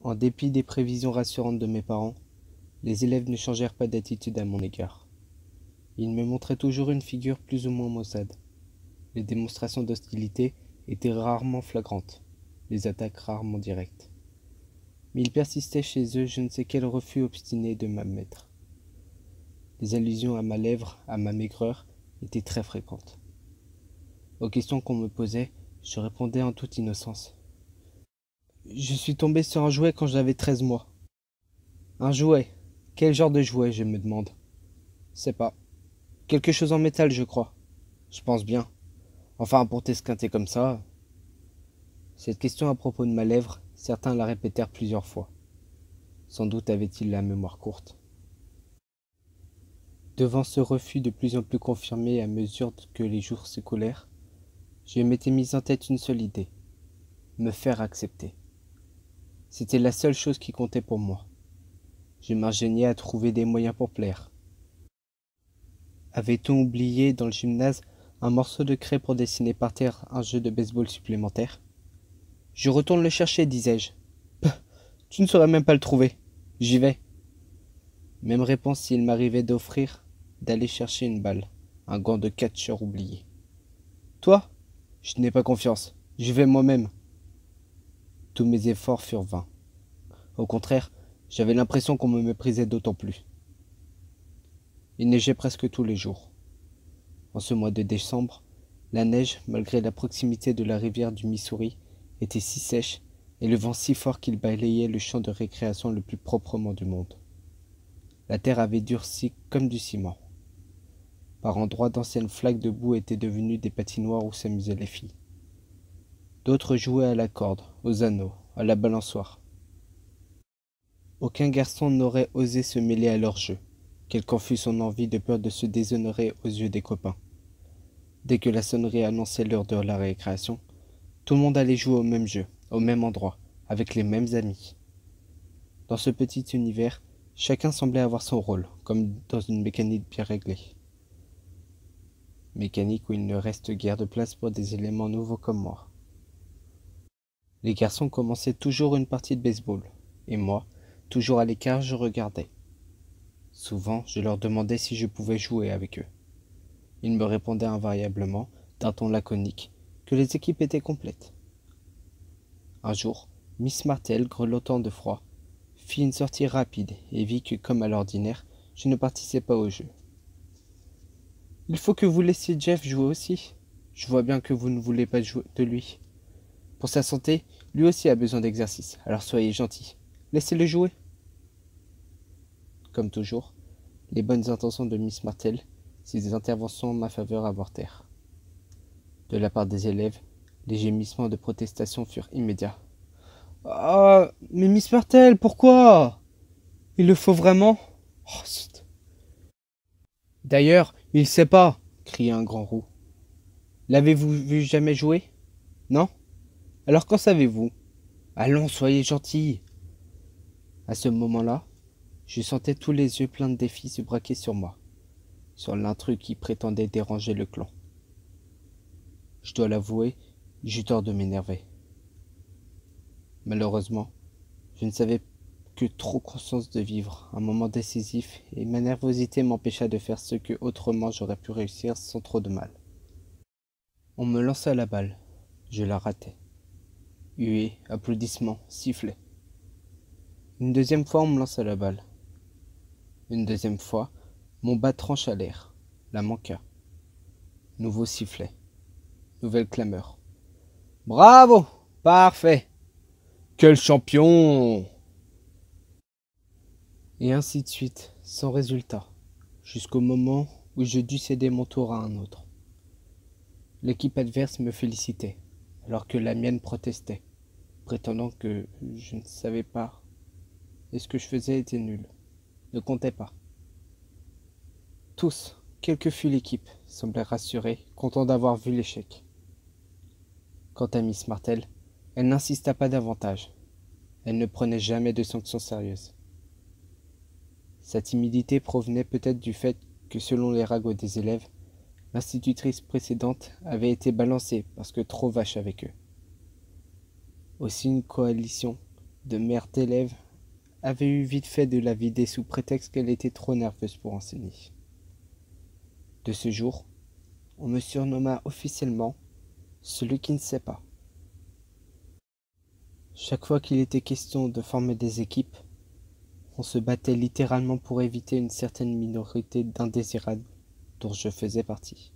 En dépit des prévisions rassurantes de mes parents, les élèves ne changèrent pas d'attitude à mon égard. Ils me montraient toujours une figure plus ou moins maussade. Les démonstrations d'hostilité étaient rarement flagrantes, les attaques rarement directes. Mais il persistait chez eux je ne sais quel refus obstiné de m'admettre. Les allusions à ma lèvre, à ma maigreur, étaient très fréquentes. Aux questions qu'on me posait, je répondais en toute innocence. Je suis tombé sur un jouet quand j'avais 13 mois. Un jouet? Quel genre de jouet, je me demande. Sais pas. Quelque chose en métal, je crois. Je pense bien. Enfin, pour t'esquinter comme ça. Cette question à propos de ma lèvre, certains la répétèrent plusieurs fois. Sans doute avait-il la mémoire courte. Devant ce refus de plus en plus confirmé à mesure que les jours s'écoulèrent, je m'étais mis en tête une seule idée. Me faire accepter. C'était la seule chose qui comptait pour moi. Je m'ingéniais à trouver des moyens pour plaire. Avait-on oublié dans le gymnase un morceau de craie pour dessiner par terre un jeu de baseball supplémentaire? Je retourne le chercher, disais-je. Tu ne saurais même pas le trouver. J'y vais. Même réponse s'il m'arrivait d'aller chercher une balle, un gant de catcheur oublié. Toi? Je n'ai pas confiance. J'y vais moi-même. Tous mes efforts furent vains. Au contraire, j'avais l'impression qu'on me méprisait d'autant plus. Il neigeait presque tous les jours. En ce mois de décembre, la neige, malgré la proximité de la rivière du Missouri, était si sèche et le vent si fort qu'il balayait le champ de récréation le plus proprement du monde. La terre avait durci comme du ciment. Par endroits, d'anciennes flaques de boue étaient devenues des patinoires où s'amusaient les filles. D'autres jouaient à la corde, aux anneaux, à la balançoire. Aucun garçon n'aurait osé se mêler à leur jeu, quelle qu'en fût son envie de peur de se déshonorer aux yeux des copains. Dès que la sonnerie annonçait l'heure de la récréation, tout le monde allait jouer au même jeu, au même endroit, avec les mêmes amis. Dans ce petit univers, chacun semblait avoir son rôle, comme dans une mécanique bien réglée. Mécanique où il ne reste guère de place pour des éléments nouveaux comme moi. Les garçons commençaient toujours une partie de baseball, et moi, toujours à l'écart, je regardais. Souvent, je leur demandais si je pouvais jouer avec eux. Ils me répondaient invariablement, d'un ton laconique, que les équipes étaient complètes. Un jour, Miss Martel, grelottant de froid, fit une sortie rapide et vit que, comme à l'ordinaire, je ne participais pas au jeu. « Il faut que vous laissiez Jeff jouer aussi. Je vois bien que vous ne voulez pas jouer de lui. Pour sa santé, lui aussi a besoin d'exercice, alors soyez gentils. Laissez-le jouer. » Comme toujours, les bonnes intentions de Miss Martel, ses interventions en ma faveur avortèrent. De la part des élèves, les gémissements de protestation furent immédiats. « Ah, mais Miss Martel, pourquoi? Il le faut vraiment? Oh, zut. » D'ailleurs, il sait pas, cria un grand roux. L'avez-vous vu jamais jouer? Non? Alors qu'en savez-vous? Allons, soyez gentils. À ce moment-là, je sentais tous les yeux pleins de défis se braquer sur moi, sur l'intrus qui prétendait déranger le clan. Je dois l'avouer, j'eus tort de m'énerver. Malheureusement, je ne savais que trop conscience de vivre un moment décisif et ma nervosité m'empêcha de faire ce que autrement j'aurais pu réussir sans trop de mal. On me lança la balle, je la ratai. Huées, applaudissements, sifflets. Une deuxième fois, on me lança la balle. Une deuxième fois, mon bat trancha l'air, la manqua. Nouveau sifflet. Nouvelle clameur. Bravo! Parfait! Quel champion! Et ainsi de suite, sans résultat, jusqu'au moment où je dus céder mon tour à un autre. L'équipe adverse me félicitait, alors que la mienne protestait, prétendant que je ne savais pas et ce que je faisais était nul, ne comptait pas. Tous, quelle que fût l'équipe, semblaient rassurés, contents d'avoir vu l'échec. Quant à Miss Martel, elle n'insista pas davantage. Elle ne prenait jamais de sanctions sérieuses. Sa timidité provenait peut-être du fait que, selon les ragots des élèves, l'institutrice précédente avait été balancée parce que trop vache avec eux. Aussi une coalition de mère d'élève, avait eu vite fait de la vider sous prétexte qu'elle était trop nerveuse pour enseigner. De ce jour, on me surnomma officiellement celui qui ne sait pas. Chaque fois qu'il était question de former des équipes, on se battait littéralement pour éviter une certaine minorité d'indésirables dont je faisais partie.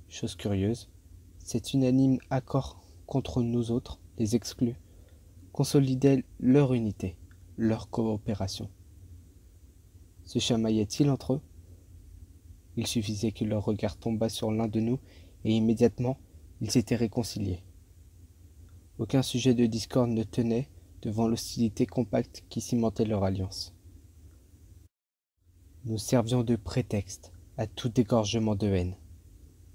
Chose curieuse, cet unanime accord contre nous autres, les exclus, consolidait leur unité, leur coopération. Se chamaillaient-ils entre eux? Il suffisait que leur regard tombât sur l'un de nous et immédiatement, ils s'étaient réconciliés. Aucun sujet de discorde ne tenait devant l'hostilité compacte qui cimentait leur alliance. Nous servions de prétexte à tout dégorgement de haine,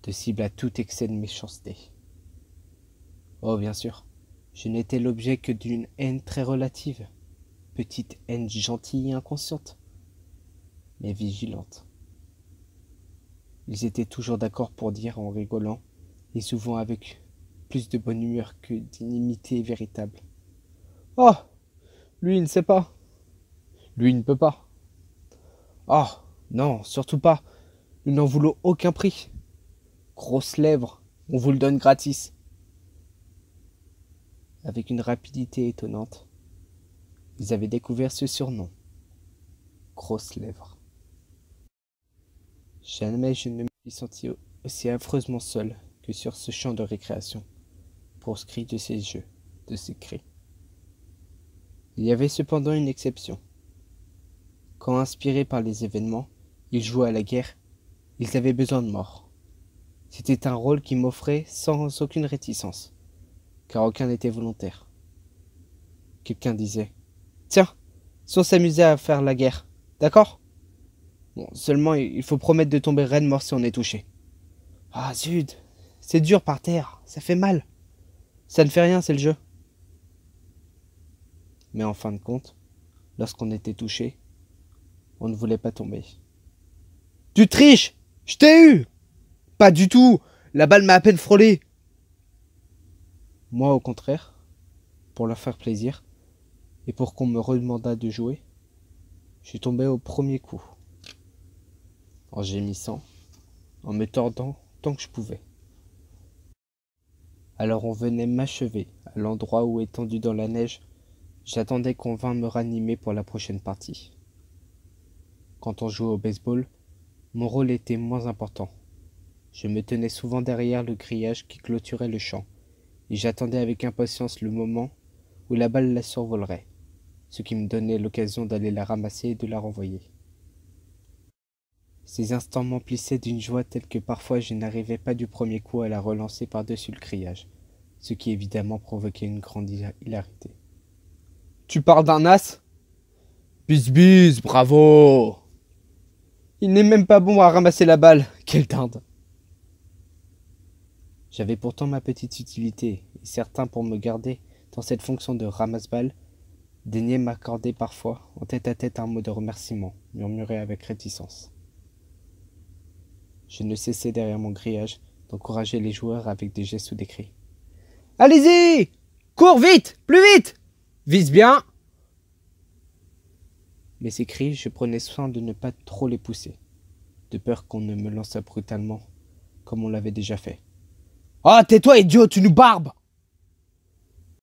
de cible à tout excès de méchanceté. Oh, bien sûr, je n'étais l'objet que d'une haine très relative, petite haine gentille et inconsciente, mais vigilante. Ils étaient toujours d'accord pour dire en rigolant, et souvent avec plus de bonne humeur que d'inimité véritable. « Oh, lui il ne sait pas. Lui il ne peut pas. Oh, non, surtout pas. Nous n'en voulons aucun prix. Grosse lèvre, on vous le donne gratis. » Avec une rapidité étonnante, ils avaient découvert ce surnom. Grosse lèvre. Jamais je ne me suis senti aussi affreusement seul que sur ce champ de récréation, proscrit de ces jeux, de ces cris. Il y avait cependant une exception. Quand inspirés par les événements, ils jouaient à la guerre, ils avaient besoin de morts. C'était un rôle qui m'offrait sans aucune réticence, car aucun n'était volontaire. Quelqu'un disait « Tiens, si on s'amusait à faire la guerre, d'accord ? Bon, seulement il faut promettre de tomber raide mort si on est touché. » Ah zut, c'est dur par terre, ça fait mal. Ça ne fait rien, c'est le jeu. Mais en fin de compte, lorsqu'on était touché, on ne voulait pas tomber. Tu triches! Je t'ai eu! Pas du tout! La balle m'a à peine frôlé! Moi, au contraire, pour leur faire plaisir, et pour qu'on me redemandât de jouer, je suis tombé au premier coup, en gémissant, en me tordant tant que je pouvais. Alors on venait m'achever à l'endroit où, étendu dans la neige, j'attendais qu'on vînt me ranimer pour la prochaine partie. Quand on jouait au baseball, mon rôle était moins important. Je me tenais souvent derrière le grillage qui clôturait le champ, et j'attendais avec impatience le moment où la balle la survolerait, ce qui me donnait l'occasion d'aller la ramasser et de la renvoyer. Ces instants m'emplissaient d'une joie telle que parfois je n'arrivais pas du premier coup à la relancer par-dessus le grillage, ce qui évidemment provoquait une grande hilarité. « Tu parles d'un as ? Bis bis, bravo ! Il n'est même pas bon à ramasser la balle, quelle dinde !» J'avais pourtant ma petite utilité, et certains, pour me garder dans cette fonction de ramasse-balle, daignaient m'accorder parfois, en tête-à-tête, un mot de remerciement, murmuré avec réticence. Je ne cessais derrière mon grillage d'encourager les joueurs avec des gestes ou des cris. « Allez-y! Cours vite! Plus vite! Vise bien !» Mais ces cris, je prenais soin de ne pas trop les pousser, de peur qu'on ne me lançât brutalement, comme on l'avait déjà fait. « Ah, tais-toi, idiot, tu nous barbes !